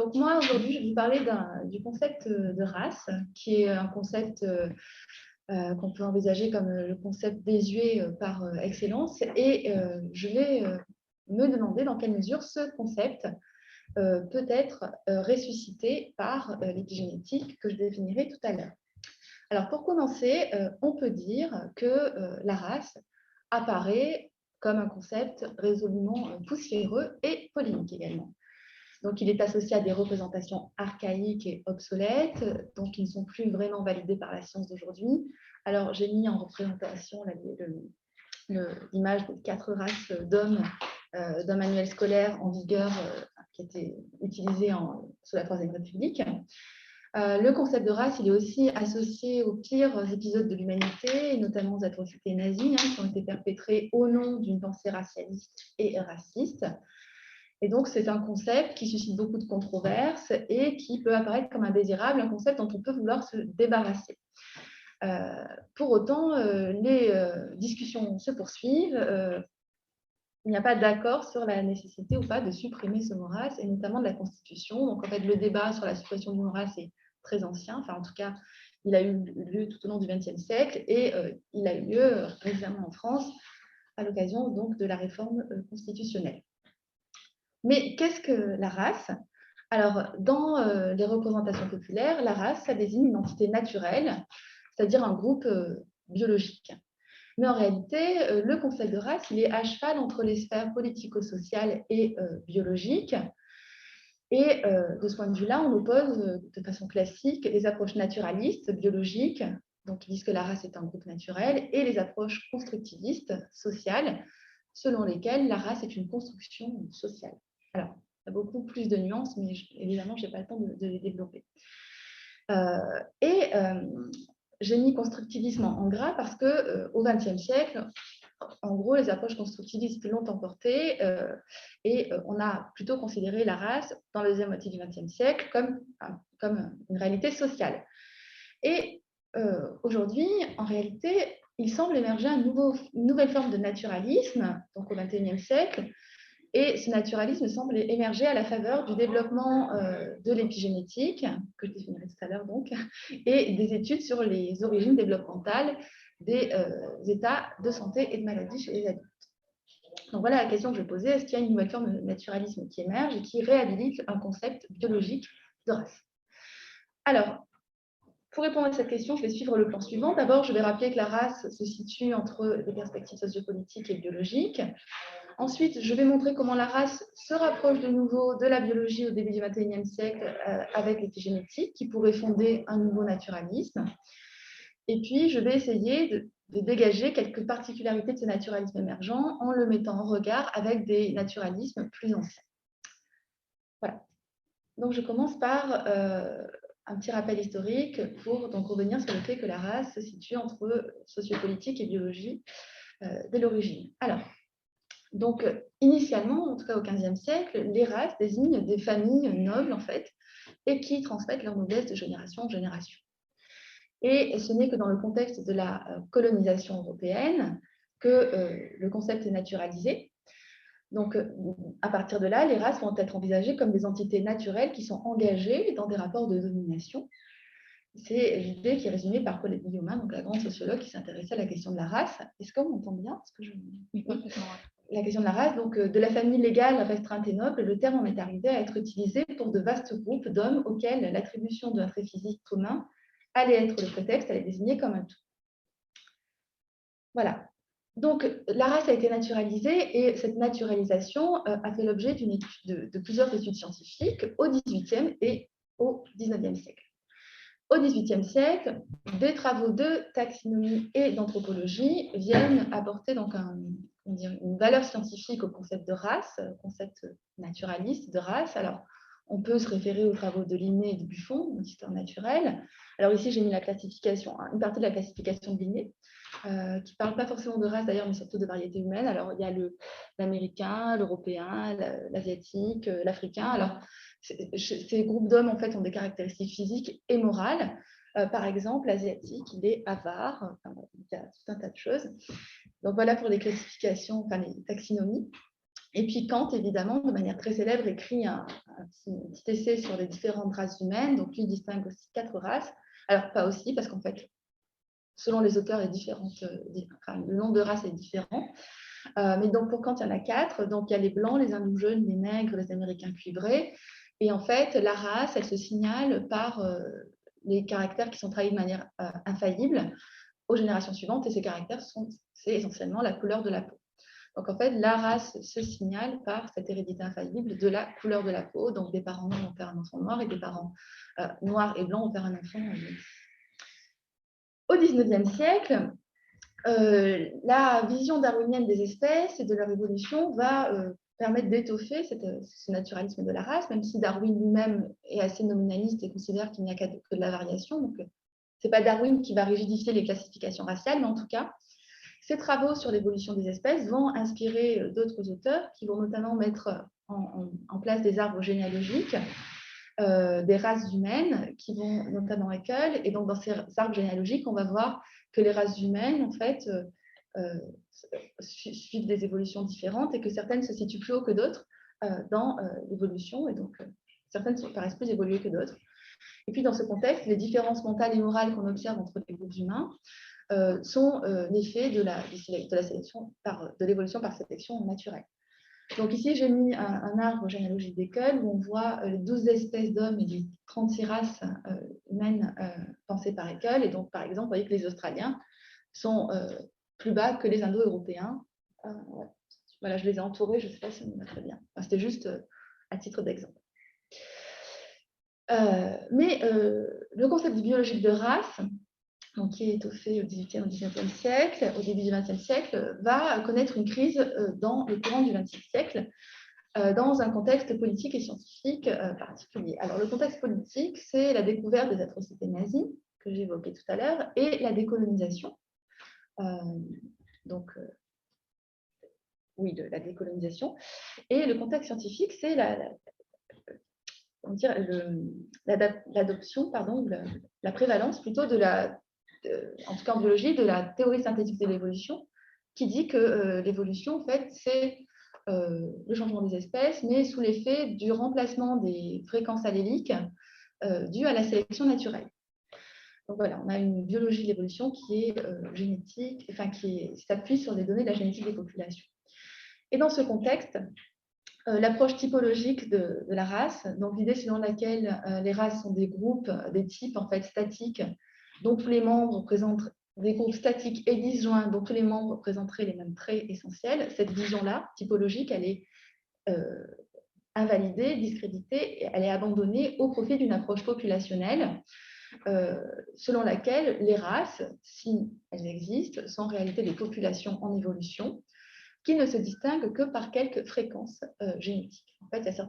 Donc moi, aujourd'hui, je vais vous parler du concept de race, qui est un concept qu'on peut envisager comme le concept désuet par excellence. Et je vais me demander dans quelle mesure ce concept peut être ressuscité par l'épigénétique que je définirai tout à l'heure. Alors pour commencer, on peut dire que la race apparaît comme un concept résolument poussiéreux et polémique également. Donc, il est associé à des représentations archaïques et obsolètes, donc qui ne sont plus vraiment validées par la science d'aujourd'hui. Alors, j'ai mis en représentation l'image des 4 races d'hommes d'un manuel scolaire en vigueur qui était utilisé sous la Troisième République. Le concept de race, il est aussi associé aux pires épisodes de l'humanité, et notamment aux atrocités nazies, qui ont été perpétrées au nom d'une pensée racialiste et raciste. Et donc, c'est un concept qui suscite beaucoup de controverses et qui peut apparaître comme indésirable, un concept dont on peut vouloir se débarrasser. Pour autant, les discussions se poursuivent. Il n'y a pas d'accord sur la nécessité ou pas de supprimer ce mot race, et notamment de la Constitution. Donc, en fait, le débat sur la suppression du mot race est très ancien. Enfin, en tout cas, il a eu lieu tout au long du XXe siècle et il a eu lieu récemment en France à l'occasion donc de la réforme constitutionnelle. Mais qu'est-ce que la race? Alors, dans les représentations populaires, la race, ça désigne une entité naturelle, c'est-à-dire un groupe biologique. Mais en réalité, le concept de race, il est à cheval entre les sphères politico-sociales et biologiques. Et de ce point de vue-là, on oppose de façon classique les approches naturalistes, biologiques, donc qui disent que la race est un groupe naturel, et les approches constructivistes, sociales, selon lesquelles la race est une construction sociale. Alors, il y a beaucoup plus de nuances, mais évidemment, je n'ai pas le temps de les développer. J'ai mis constructivisme en gras parce qu'au XXe siècle, en gros, les approches constructivistes l'ont emporté et on a plutôt considéré la race dans la deuxième moitié du XXe siècle comme une réalité sociale. Et aujourd'hui, en réalité, il semble émerger une nouvelle forme de naturalisme, donc au XXIe siècle, et ce naturalisme semble émerger à la faveur du développement de l'épigénétique, que je définirai tout à l'heure donc, et des études sur les origines développementales des états de santé et de maladie chez les adultes. Donc voilà la question que je posais, est-ce qu'il y a une nouvelle forme de naturalisme qui émerge et qui réhabilite un concept biologique de race? Alors, pour répondre à cette question, je vais suivre le plan suivant. D'abord, je vais rappeler que la race se situe entre des perspectives sociopolitiques et biologiques. Ensuite, je vais montrer comment la race se rapproche de nouveau de la biologie au début du XXIe siècle avec l'épigénétique, qui pourrait fonder un nouveau naturalisme. Et puis, je vais essayer de dégager quelques particularités de ce naturalisme émergent en le mettant en regard avec des naturalismes plus anciens. Voilà. Donc, je commence par un petit rappel historique pour donc revenir sur le fait que la race se situe entre sociopolitique et biologie dès l'origine. Alors, donc, initialement, en tout cas au XVe siècle, les races désignent des familles nobles, en fait, et qui transmettent leur noblesse de génération en génération. Et ce n'est que dans le contexte de la colonisation européenne que le concept est naturalisé. Donc, à partir de là, les races vont être envisagées comme des entités naturelles qui sont engagées dans des rapports de domination. C'est l'idée qui est résumée par Colette Guillaumin, donc la grande sociologue qui s'intéressait à la question de la race. Est-ce qu'on m'entend bien? Oui. La question de la race, donc de la famille légale restreinte et noble, le terme en est arrivé à être utilisé pour de vastes groupes d'hommes auxquels l'attribution d'un trait physique commun allait être le prétexte à les désigner comme un tout. Voilà. Donc, la race a été naturalisée et cette naturalisation a fait l'objet de plusieurs études scientifiques au XVIIIe et au XIXe siècle. Au XVIIIe siècle, des travaux de taxinomie et d'anthropologie viennent apporter donc une valeur scientifique au concept de race, concept naturaliste de race. Alors, on peut se référer aux travaux de Linné et de Buffon, d'histoire naturelle. Alors ici, j'ai mis la classification, une partie de la classification de Linné, qui ne parle pas forcément de race d'ailleurs, mais surtout de variété humaine. Alors, il y a l'américain, l'européen, l'asiatique, l'africain. Alors, ces groupes d'hommes, en fait, ont des caractéristiques physiques et morales. Par exemple, l'asiatique, il est avare. Enfin, il y a tout un tas de choses. Donc, voilà pour les classifications, enfin, les taxinomies. Et puis Kant, évidemment, de manière très célèbre, écrit un un petit essai sur les différentes races humaines. Donc, lui, il distingue aussi 4 races. Alors, pas aussi, parce qu'en fait, selon les auteurs, le nombre de races est différent. Mais donc, pour Kant, il y en a 4. Donc, il y a les blancs, les hindous jaunes, les nègres, les américains cuivrés. Et en fait, la race, elle se signale par les caractères qui sont trahis de manière infaillible aux générations suivantes. Et ces caractères, c'est essentiellement la couleur de la peau. Donc, en fait, la race se signale par cette hérédité infaillible de la couleur de la peau. Donc, des parents noirs vont faire un enfant noir et des parents noirs et blancs vont faire un enfant blanc. Au XIXe siècle, la vision darwinienne des espèces et de leur évolution va permettre d'étoffer ce naturalisme de la race, même si Darwin lui-même est assez nominaliste et considère qu'il n'y a que de la variation. Donc, ce n'est pas Darwin qui va rigidifier les classifications raciales, mais en tout cas, ces travaux sur l'évolution des espèces vont inspirer d'autres auteurs qui vont notamment mettre en place des arbres généalogiques des races humaines qui vont notamment Haeckel. Et donc, dans ces arbres généalogiques, on va voir que les races humaines, en fait, suivent des évolutions différentes et que certaines se situent plus haut que d'autres dans l'évolution. Et donc, certaines paraissent plus évoluées que d'autres. Et puis, dans ce contexte, les différences mentales et morales qu'on observe entre les groupes humains sont l'effet de la sélection de l'évolution par sélection naturelle. Donc ici, j'ai mis un arbre généalogique d'Haeckel où on voit les 12 espèces d'hommes et les 36 races humaines pensées par Haeckel. Et donc, par exemple, vous voyez que les Australiens sont plus bas que les Indo-Européens. Ouais. Voilà, je les ai entourés, je ne sais pas si on me très bien. Enfin, c'était juste à titre d'exemple. Mais le concept de biologique de race, donc, qui est étoffé au XVIIIe, au XIXe siècle, au début du XXe siècle, va connaître une crise dans le courant du XXe siècle, dans un contexte politique et scientifique particulier. Alors, le contexte politique, c'est la découverte des atrocités nazies, que j'évoquais tout à l'heure, et la décolonisation. La décolonisation. Et le contexte scientifique, c'est l'adoption, la prévalence plutôt en tout cas en biologie, de la théorie synthétique de l'évolution, qui dit que l'évolution, en fait, c'est le changement des espèces, mais sous l'effet du remplacement des fréquences alléliques dues à la sélection naturelle. Donc voilà, on a une biologie de l'évolution qui est génétique, enfin qui s'appuie sur les données de la génétique des populations. Et dans ce contexte, l'approche typologique de la race, donc l'idée selon laquelle les races sont des groupes, des types en fait statiques, dont tous les membres présentent des groupes statiques et disjoints, dont tous les membres présenteraient les mêmes traits essentiels. Cette vision-là, typologique, elle est invalidée, discréditée, et elle est abandonnée au profit d'une approche populationnelle, selon laquelle les races, si elles existent, sont en réalité des populations en évolution, qui ne se distinguent que par quelques fréquences génétiques. En fait, il y a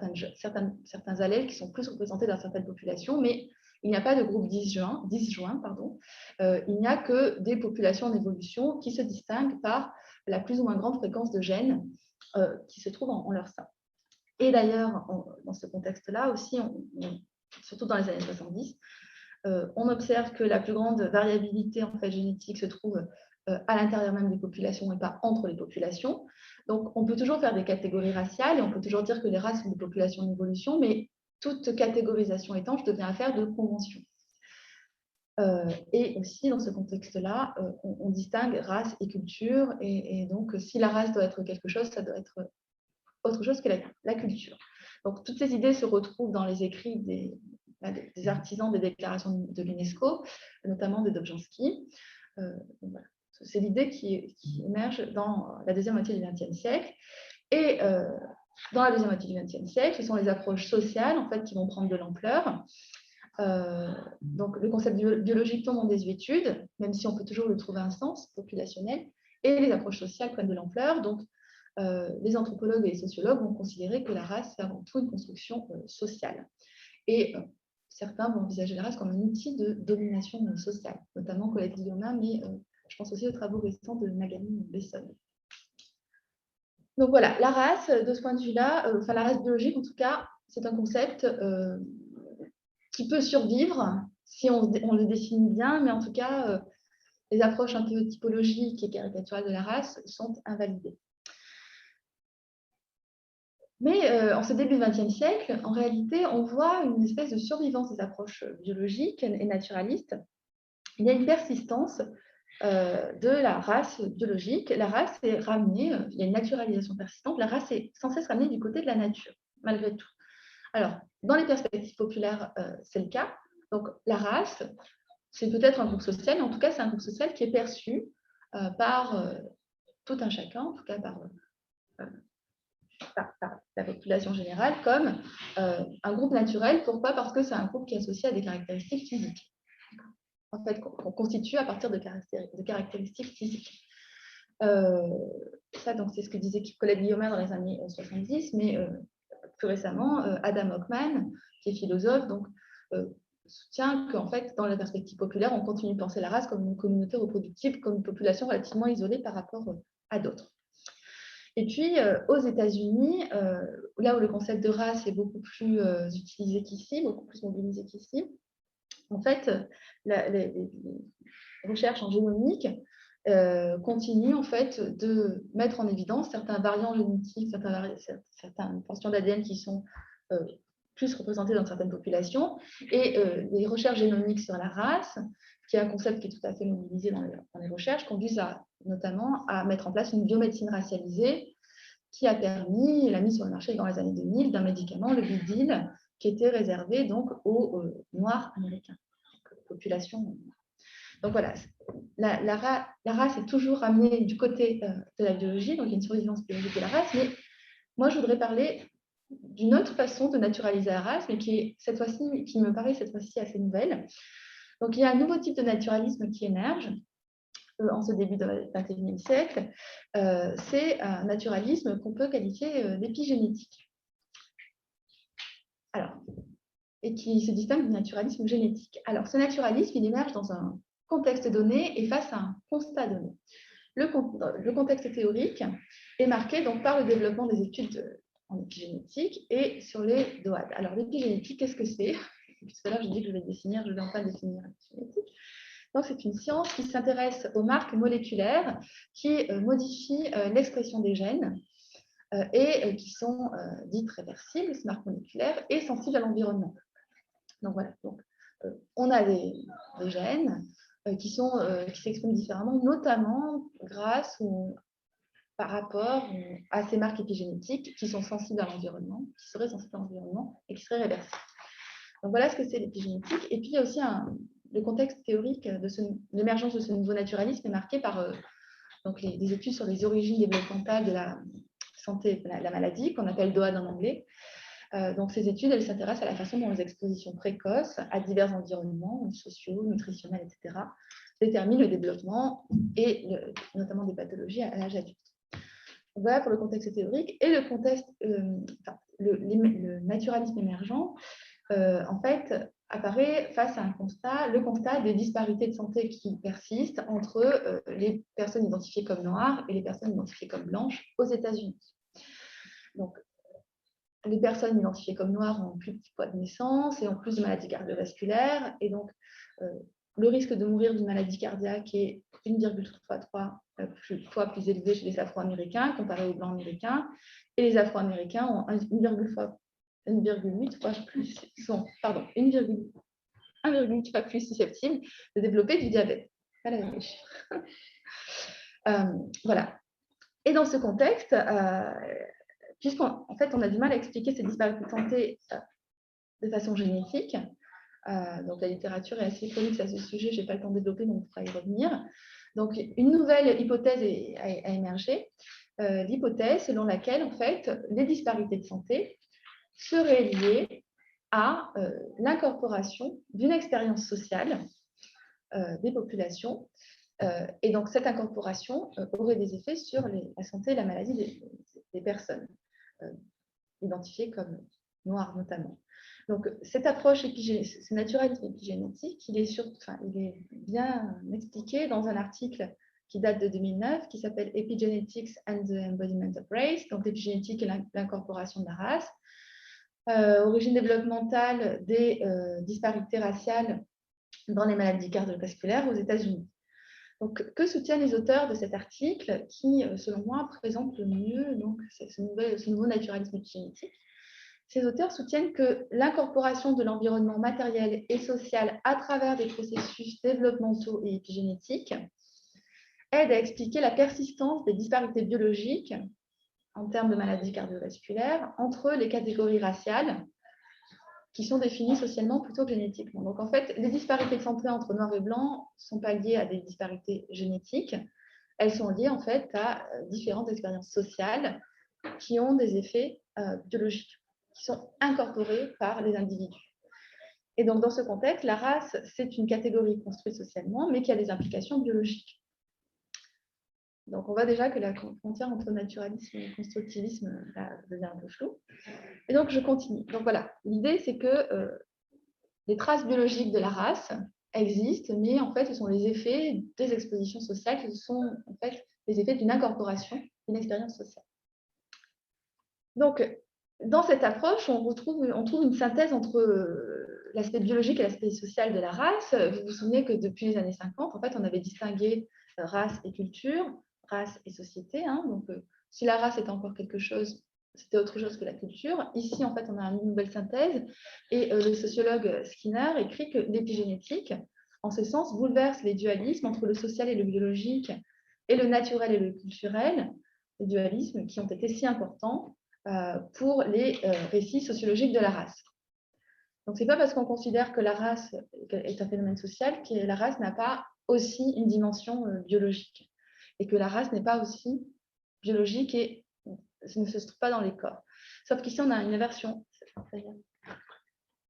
certains allèles qui sont plus représentés dans certaines populations, mais il n'y a pas de groupe disjoint. Il n'y a que des populations en évolution qui se distinguent par la plus ou moins grande fréquence de gènes qui se trouvent en leur sein. Et d'ailleurs, dans ce contexte-là aussi, surtout dans les années 70, on observe que la plus grande variabilité en fait, génétique se trouve à l'intérieur même des populations et pas entre les populations. Donc, on peut toujours faire des catégories raciales et on peut toujours dire que les races sont des populations en évolution, mais toute catégorisation étanche devient affaire de convention. Et aussi, dans ce contexte-là, on distingue race et culture, et donc, si la race doit être quelque chose, ça doit être autre chose que la culture. Donc, toutes ces idées se retrouvent dans les écrits des artisans des déclarations de l'UNESCO, notamment de Dobzhansky. Voilà. C'est l'idée qui émerge dans la deuxième moitié du XXe siècle. Et dans la deuxième moitié du XXe siècle, ce sont les approches sociales en fait, qui vont prendre de l'ampleur. Donc, le concept biologique tombe en désuétude, même si on peut toujours lui trouver un sens populationnel, et les approches sociales prennent de l'ampleur. Donc, les anthropologues et les sociologues vont considérer que la race, c'est avant tout une construction sociale. Et certains vont envisager la race comme un outil de domination sociale, notamment Colette Guillaumin, mais je pense aussi aux travaux récents de Nagamine Besson. Donc voilà, la race, de ce point de vue-là, la race biologique, en tout cas, c'est un concept qui peut survivre si on le définit bien, mais en tout cas, les approches un peu typologiques et caricaturales de la race sont invalidées. Mais en ce début du XXe siècle, en réalité, on voit une espèce de survivance des approches biologiques et naturalistes. Il y a une persistance de la race biologique. La race est ramenée, il y a une naturalisation persistante, la race est sans cesse ramenée du côté de la nature, malgré tout. Alors, dans les perspectives populaires, c'est le cas. Donc, la race, c'est peut-être un groupe social, mais en tout cas, c'est un groupe social qui est perçu par tout un chacun, en tout cas par la population générale, comme un groupe naturel. Pourquoi? Parce que c'est un groupe qui est associé à des caractéristiques physiques. En fait, qu'on constitue à partir de caractéristiques physiques. Ça, donc, c'est ce que disait Colette Guillaumin dans les années 70, mais plus récemment, Adam Hochman, qui est philosophe, donc, soutient qu'en fait, dans la perspective populaire, on continue de penser la race comme une communauté reproductive, comme une population relativement isolée par rapport à d'autres. Et puis, aux États-Unis, là où le concept de race est beaucoup plus utilisé qu'ici, beaucoup plus mobilisé qu'ici, en fait, les recherches en génomique continuent en fait de mettre en évidence certains variants génétiques, certaines portions d'ADN qui sont plus représentées dans certaines populations, et les recherches génomiques sur la race, qui est un concept qui est tout à fait mobilisé dans les recherches, conduisent notamment à mettre en place une biomédecine racialisée qui a permis la mise sur le marché dans les années 2000 d'un médicament, le Big qui était réservé donc aux Noirs américains, population. Donc voilà, la race est toujours ramenée du côté de la biologie, donc il y a une survivance biologique de la race, mais moi je voudrais parler d'une autre façon de naturaliser la race, mais qui me paraît cette fois-ci assez nouvelle. Donc il y a un nouveau type de naturalisme qui émerge en ce début du XXIe siècle. C'est un naturalisme qu'on peut qualifier d'épigénétique. Alors, et qui se distingue du naturalisme génétique. Alors, ce naturalisme, il émerge dans un contexte donné et face à un constat donné. Le contexte théorique est marqué donc par le développement des études en épigénétique et sur les DOAD. Alors, l'épigénétique, qu'est-ce que c'est? Puisque là, je dis que je vais enfin définir l'épigénétique. Donc, c'est une science qui s'intéresse aux marques moléculaires qui modifient l'expression des gènes et qui sont dites réversibles, ces marques moléculaires, et sensibles à l'environnement. Donc voilà, on a des gènes qui s'expriment différemment, notamment grâce ou par rapport à ces marques épigénétiques qui sont sensibles à l'environnement, qui seraient sensibles à l'environnement et qui seraient réversibles. Donc voilà ce que c'est l'épigénétique. Et puis il y a aussi le contexte théorique de l'émergence de ce nouveau naturalisme est marqué par donc les études sur les origines développementales de la santé, la maladie, qu'on appelle DOAD en anglais. Donc, ces études, elles s'intéressent à la façon dont les expositions précoces à divers environnements sociaux, nutritionnels, etc., déterminent le développement et notamment des pathologies à l'âge adulte. Donc, voilà pour le contexte théorique. Et le contexte, le naturalisme émergent, en fait, apparaît face à le constat des disparités de santé qui persistent entre les personnes identifiées comme noires et les personnes identifiées comme blanches aux États-Unis. Donc, les personnes identifiées comme noires ont plus petit poids de naissance et ont plus de maladies cardiovasculaires. Et donc, le risque de mourir d'une maladie cardiaque est 1,3 fois plus élevé chez les Afro-Américains comparé aux Blancs américains. Et les Afro-Américains ont 1,8 fois plus, 1,8 fois plus susceptibles de développer du diabète. Voilà les chiffres. Voilà. Et dans ce contexte, puisqu'en fait, on a du mal à expliquer ces disparités de santé de façon génétique. Donc, la littérature est assez prolixe à ce sujet, je n'ai pas le temps de développer, mais on pourra y revenir. Donc, une nouvelle hypothèse a émergé, l'hypothèse selon laquelle, en fait, les disparités de santé seraient liées à l'incorporation d'une expérience sociale des populations. Et donc, cette incorporation aurait des effets sur la santé et la maladie des personnes identifiées comme noires notamment. Donc, cette approche ce naturalisme épigénétique, il est bien expliqué dans un article qui date de 2009, qui s'appelle Epigenetics and the Embodiment of Race, donc l'épigénétique et l'incorporation de la race, origine développementale des disparités raciales dans les maladies cardiovasculaires aux États-Unis. Donc, que soutiennent les auteurs de cet article qui, selon moi, présente le mieux donc, ce nouveau naturalisme épigénétique? Ces auteurs soutiennent que l'incorporation de l'environnement matériel et social à travers des processus développementaux et épigénétiques aide à expliquer la persistance des disparités biologiques en termes de maladies cardiovasculaires entre les catégories raciales qui sont définies socialement plutôt que génétiquement. Donc en fait, les disparités de santé entre noirs et blancs ne sont pas liées à des disparités génétiques, elles sont liées en fait à différentes expériences sociales qui ont des effets biologiques, qui sont incorporés par les individus. Et donc, dans ce contexte, la race, c'est une catégorie construite socialement, mais qui a des implications biologiques. Donc, on voit déjà que la frontière entre naturalisme et constructivisme devient un peu floue. Et donc, je continue. Donc, voilà, l'idée, c'est que les traces biologiques de la race existent, mais en fait, ce sont les effets des expositions sociales, ce sont en fait les effets d'une incorporation, d'une expérience sociale. Donc, dans cette approche, on trouve une synthèse entre l'aspect biologique et l'aspect social de la race. Vous vous souvenez que depuis les années 50, en fait, on avait distingué race et culture, race et société. Hein. Donc, si la race était encore quelque chose, c'était autre chose que la culture. Ici, en fait, on a une nouvelle synthèse. Et le sociologue Skinner écrit que l'épigénétique, en ce sens, bouleverse les dualismes entre le social et le biologique, et le naturel et le culturel, les dualismes qui ont été si importants pour les récits sociologiques de la race. Donc, ce n'est pas parce qu'on considère que la race est un phénomène social que la race n'a pas aussi une dimension biologique et que la race n'est pas aussi biologique et ne se trouve pas dans les corps. Sauf qu'ici, on a une version.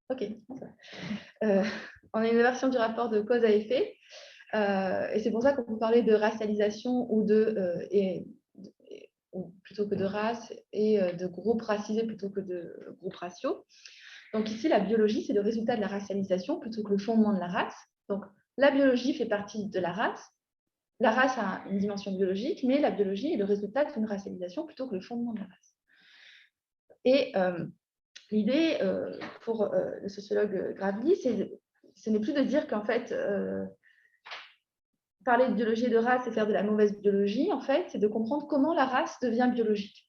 Ok. On a une version du rapport de cause à effet. Et c'est pour ça qu'on peut parler de racialisation ou plutôt que de race et de groupes racisés plutôt que de groupes raciaux. Donc ici, la biologie, c'est le résultat de la racialisation plutôt que le fondement de la race. Donc la biologie fait partie de la race. La race a une dimension biologique, mais la biologie est le résultat d'une racialisation plutôt que le fondement de la race. Et l'idée pour le sociologue Gravely, ce n'est plus de dire qu'en fait, parler de biologie et de race et faire de la mauvaise biologie, en fait, c'est de comprendre comment la race devient biologique.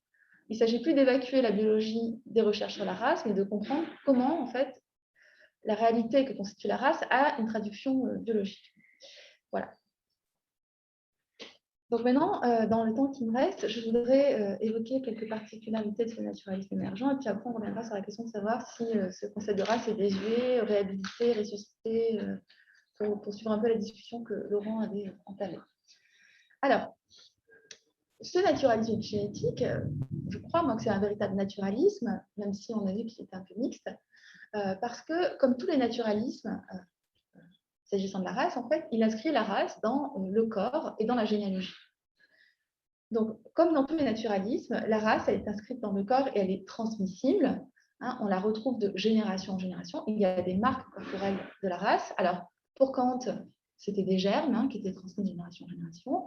Il ne s'agit plus d'évacuer la biologie des recherches sur la race, mais de comprendre comment, en fait, la réalité que constitue la race a une traduction biologique. Voilà. Donc maintenant, dans le temps qui me reste, je voudrais évoquer quelques particularités de ce naturalisme émergent, et puis après, on reviendra sur la question de savoir si ce concept de race est désuet, réhabilité, ressuscité, pour suivre un peu la discussion que Laurent avait entamée. Alors, ce naturalisme épigénétique, je crois moi que c'est un véritable naturalisme, même si on a vu qu'il était un peu mixte, parce que comme tous les naturalismes, s'agissant de la race, en fait, il inscrit la race dans le corps et dans la généalogie. Donc, comme dans tous les naturalismes, la race, elle est inscrite dans le corps et elle est transmissible. Hein, on la retrouve de génération en génération. Il y a des marques corporelles de la race. Alors, pour Kant, c'était des germes qui étaient transmis de génération en génération.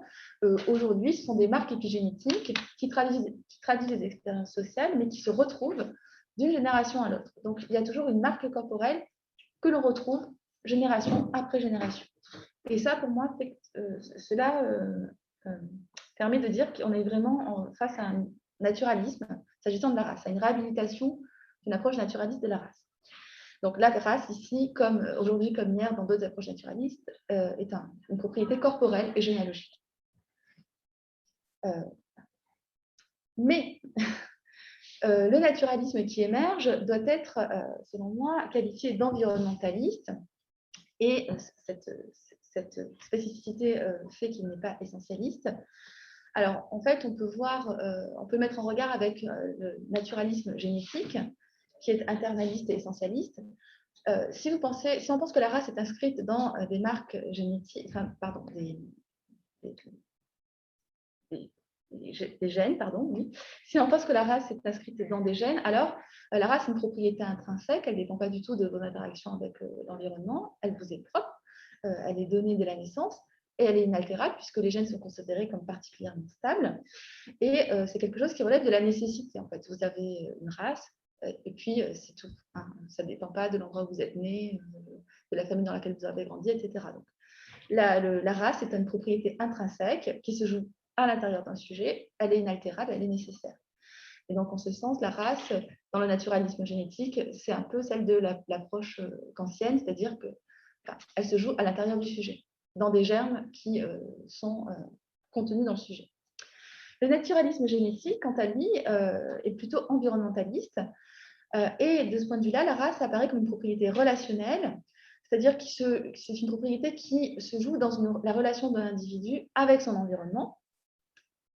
Aujourd'hui, ce sont des marques épigénétiques qui traduisent les expériences sociales, mais qui se retrouvent d'une génération à l'autre. Donc, il y a toujours une marque corporelle que l'on retrouve génération après génération. Et ça, pour moi, cela permet de dire qu'on est vraiment face à un naturalisme s'agissant de la race, à une réhabilitation d'une approche naturaliste de la race. Donc la race ici, comme aujourd'hui, comme hier dans d'autres approches naturalistes, est une propriété corporelle et généalogique. Mais le naturalisme qui émerge doit être, selon moi, qualifié d'environnementaliste. Et cette spécificité fait qu'il n'est pas essentialiste. Alors, en fait, on peut mettre en regard avec le naturalisme génétique, qui est internaliste et essentialiste. Si on pense que la race est inscrite dans des marques génétiques, des gènes, oui. Si on pense que la race est inscrite dans des gènes, alors la race est une propriété intrinsèque, elle ne dépend pas du tout de vos interactions avec l'environnement, elle vous est propre, elle est donnée de la naissance et elle est inaltérable puisque les gènes sont considérés comme particulièrement stables. Et c'est quelque chose qui relève de la nécessité. En fait, vous avez une race et puis c'est tout. Hein. Ça ne dépend pas de l'endroit où vous êtes né, de la famille dans laquelle vous avez grandi, etc. Donc, la race est une propriété intrinsèque qui se joue à l'intérieur d'un sujet, elle est inaltérable, elle est nécessaire. Et donc, en ce sens, la race, dans le naturalisme génétique, c'est un peu celle de l'approche kantienne, c'est-à-dire qu'elle se joue à l'intérieur du sujet, dans des germes qui sont contenus dans le sujet. Le naturalisme génétique, quant à lui, est plutôt environnementaliste. Et de ce point de vue-là, la race apparaît comme une propriété relationnelle, c'est-à-dire que c'est une propriété qui se joue dans la relation de l'individu avec son environnement,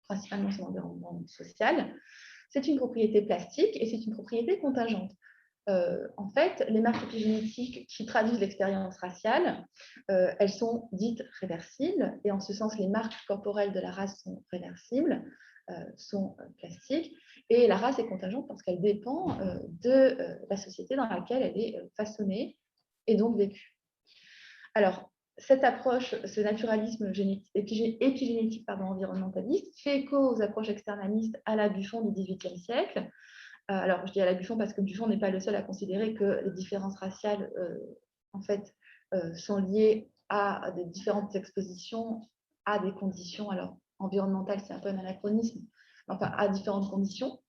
principalement son environnement social. C'est une propriété plastique et c'est une propriété contingente. En fait, les marques épigénétiques qui traduisent l'expérience raciale, elles sont dites réversibles, et en ce sens, les marques corporelles de la race sont réversibles, sont plastiques, et la race est contingente parce qu'elle dépend de la société dans laquelle elle est façonnée et donc vécue. Alors, cette approche, ce naturalisme épigénétique environnementaliste, fait écho aux approches externalistes à la Buffon du XVIIIe siècle. Alors, je dis à la Buffon parce que Buffon n'est pas le seul à considérer que les différences raciales, en fait, sont liées à des différentes expositions, à des conditions, alors environnementales, c'est un peu un anachronisme, enfin, à différentes conditions.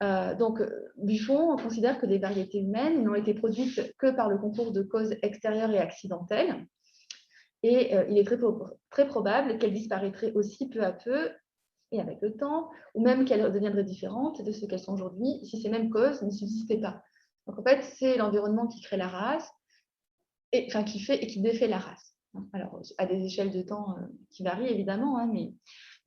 Donc, Buffon considère que les variétés humaines n'ont été produites que par le concours de causes extérieures et accidentelles. Et il est très probable qu'elles disparaîtraient aussi peu à peu et avec le temps, ou même qu'elles deviendraient différentes de ce qu'elles sont aujourd'hui si ces mêmes causes ne subsistaient pas. Donc en fait, c'est l'environnement qui crée la race, qui fait et qui défait la race. Alors, à des échelles de temps qui varient évidemment, hein, mais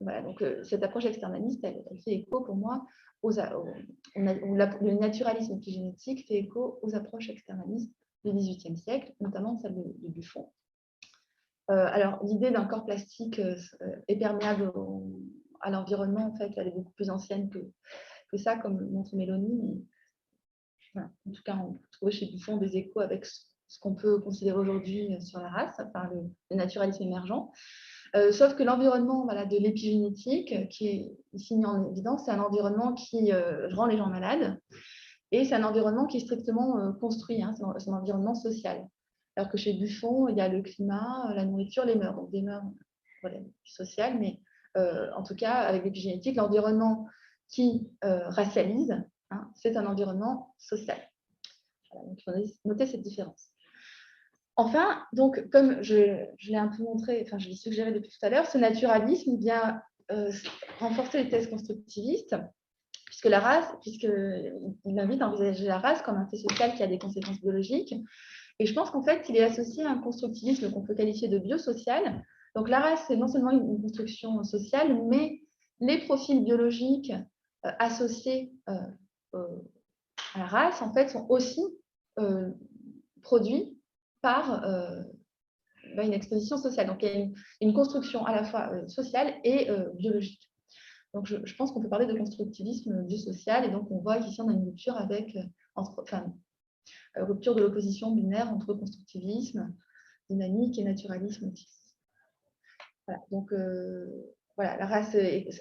voilà, donc cette approche externaliste, elle fait écho pour moi le naturalisme épigénétique fait écho aux approches externalistes du XVIIIe siècle, notamment celle de Buffon. Alors, l'idée d'un corps plastique est perméable à l'environnement, en fait, elle est beaucoup plus ancienne que ça, comme montre Mélanie. Mais, voilà. En tout cas, on peut trouver chez Buffon des échos avec ce qu'on peut considérer aujourd'hui sur la race, enfin le naturalisme émergent. Sauf que l'environnement de l'épigénétique, qui est ici mis en évidence, c'est un environnement qui rend les gens malades, et c'est un environnement qui est strictement construit, hein, c'est un environnement social. Alors que chez Buffon, il y a le climat, la nourriture, les mœurs, donc des mœurs voilà, sociales, mais en tout cas, avec l'épigénétique, l'environnement qui racialise, hein, c'est un environnement social. Voilà, donc il faut noter cette différence. Enfin, donc, comme je l'ai un peu montré, enfin je l'ai suggéré depuis tout à l'heure, ce naturalisme vient renforcer les thèses constructivistes, puisqu'il invite à envisager la race comme un fait social qui a des conséquences biologiques. Et je pense qu'en fait, il est associé à un constructivisme qu'on peut qualifier de biosocial. Donc la race, c'est non seulement une construction sociale, mais les profils biologiques associés à la race, en fait, sont aussi produits par une exposition sociale. Donc il y a une construction à la fois sociale et biologique. Donc je pense qu'on peut parler de constructivisme biosocial, et donc on voit qu'ici on a une rupture avec rupture de l'opposition binaire entre constructivisme dynamique et naturalisme. Voilà, donc voilà, la race,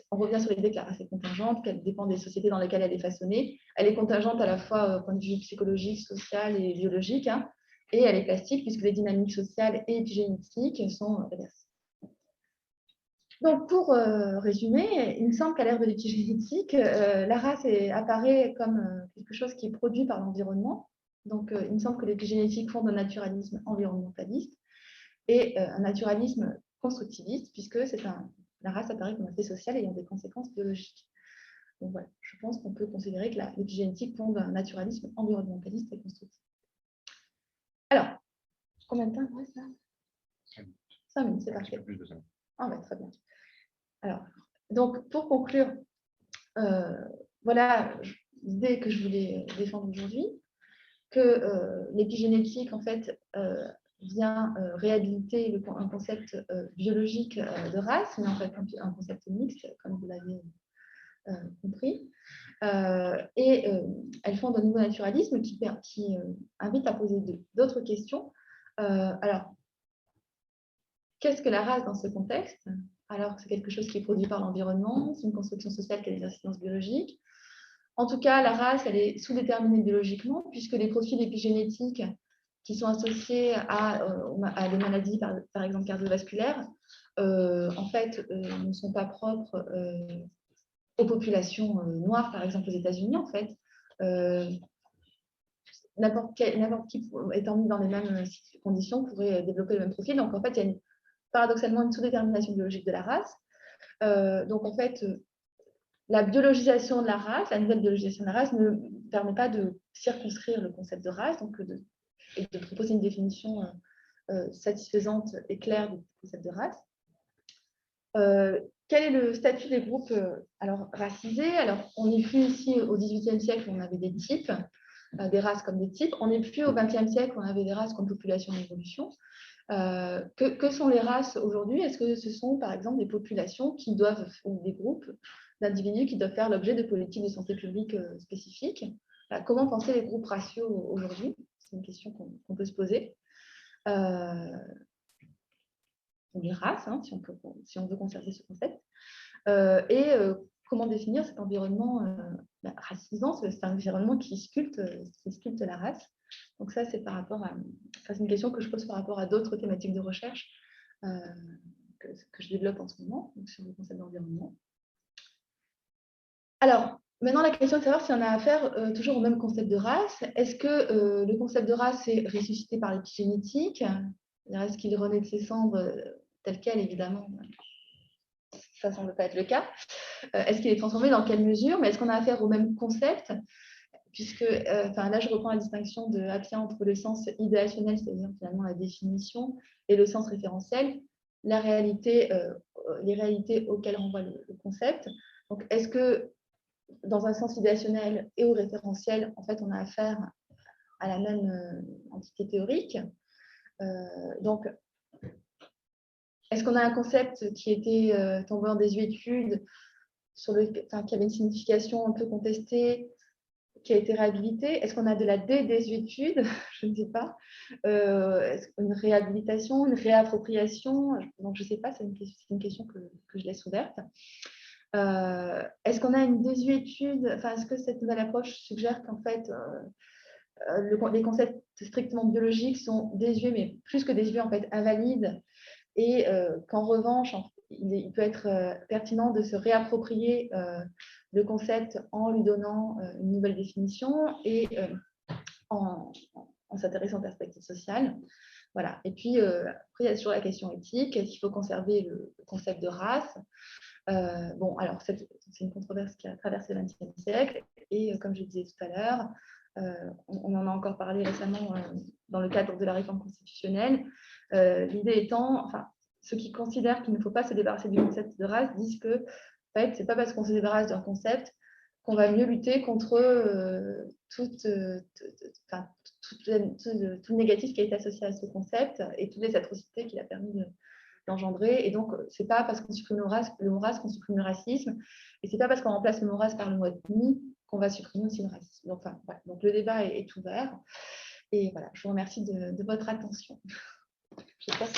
on revient sur l'idée que la race est contingente, qu'elle dépend des sociétés dans lesquelles elle est façonnée. Elle est contingente à la fois au point de vue psychologique, social et biologique, hein, et elle est plastique puisque les dynamiques sociales et épigénétiques sont réversibles. Donc, pour résumer, il me semble qu'à l'ère de l'épigénétique, la race apparaît comme quelque chose qui est produit par l'environnement. Donc, il me semble que l'épigénétique fonde un naturalisme environnementaliste et un naturalisme constructiviste, puisque la race apparaît comme un fait social ayant des conséquences biologiques. Donc voilà, je pense qu'on peut considérer que l'épigénétique fonde un naturalisme environnementaliste et constructif. Alors, combien de temps il reste là 5 minutes, c'est parfait. Ah ouais, très bien. Alors, donc, pour conclure, voilà l'idée que je voulais défendre aujourd'hui, que l'épigénétique, en fait, vient réhabiliter un concept biologique de race, mais en fait un concept mixte, comme vous l'avez compris. Et elle fonde un nouveau naturalisme qui invite à poser d'autres questions. Alors, qu'est-ce que la race dans ce contexte? Alors que c'est quelque chose qui est produit par l'environnement, c'est une construction sociale qui a des incidences biologiques. En tout cas, la race, elle est sous-déterminée biologiquement, puisque les profils épigénétiques qui sont associées à des maladies, par exemple cardiovasculaires, en fait, ne sont pas propres aux populations noires, par exemple aux États-Unis, en fait. N'importe qui étant mis dans les mêmes conditions pourrait développer le même profil. Donc, en fait, il y a paradoxalement une sous-détermination biologique de la race. Donc, en fait, la biologisation de la race, la nouvelle biologisation de la race ne permet pas de circonscrire le concept de race, donc et de proposer une définition satisfaisante et claire du concept de race. Quel est le statut des groupes racisés? Alors, on n'est plus ici au XVIIIe siècle, on avait des types, des races comme des types. On n'est plus au XXe siècle, on avait des races comme population en évolution. Que sont les races aujourd'hui? Est-ce que ce sont, par exemple, des populations qui doivent, ou des groupes d'individus qui doivent faire l'objet de politiques de santé publique spécifiques? Comment penser les groupes raciaux aujourd'hui? C'est une question qu'on peut se poser. Les races, hein, si on veut conserver ce concept. Comment définir cet environnement racisant, cet environnement qui sculpte la race. Donc ça, c'est une question que je pose par rapport à d'autres thématiques de recherche que je développe en ce moment, donc sur le concept d'environnement. Alors, maintenant, la question est de savoir si on a affaire toujours au même concept de race. Est-ce que le concept de race est ressuscité par l'épigénétique? Est-ce qu'il renaît de ses cendres tel quel, évidemment? Ça ne semble pas être le cas. Est-ce qu'il est transformé? Dans quelle mesure? Mais est-ce qu'on a affaire au même concept? Puisque, là, je reprends la distinction de Appia entre le sens idéationnel, c'est-à-dire finalement la définition, et le sens référentiel, les réalités auxquelles renvoie le concept. Donc, est-ce que dans un sens idéationnel et au référentiel, en fait, on a affaire à la même entité théorique? Donc, est-ce qu'on a un concept qui était tombé en désuétude, qui avait une signification un peu contestée, qui a été réhabilité? Est-ce qu'on a de la désuétude? Je ne sais pas. Une réhabilitation, une réappropriation? Donc, je ne sais pas, c'est une question que je laisse ouverte. Est-ce qu'on a une désuétude? Est-ce que cette nouvelle approche suggère qu'en fait, les concepts strictement biologiques sont désuets, mais plus que désuets, en fait, invalides, et qu'en revanche, il peut être pertinent de se réapproprier le concept en lui donnant une nouvelle définition et en s'intéressant aux perspectives sociales. Voilà. Et puis, après, il y a toujours la question éthique. Est-ce qu'il faut conserver le concept de race? Bon, alors, c'est une controverse qui a traversé le XXe siècle. Et comme je disais tout à l'heure, on en a encore parlé récemment dans le cadre de la réforme constitutionnelle. L'idée étant, ceux qui considèrent qu'il ne faut pas se débarrasser du concept de race disent que, en fait, c'est pas parce qu'on se débarrasse d'un concept qu'on va mieux lutter contre tout le négatif qui a été associé à ce concept et toutes les atrocités qu'il a permis d'engendrer. Et donc, c'est pas parce qu'on supprime le mot race qu'on supprime le racisme, et c'est pas parce qu'on remplace le mot race par le mot ethnie qu'on va supprimer aussi le racisme. Donc, voilà. Donc le débat est ouvert. Et voilà, je vous remercie de votre attention. Je sais pas si...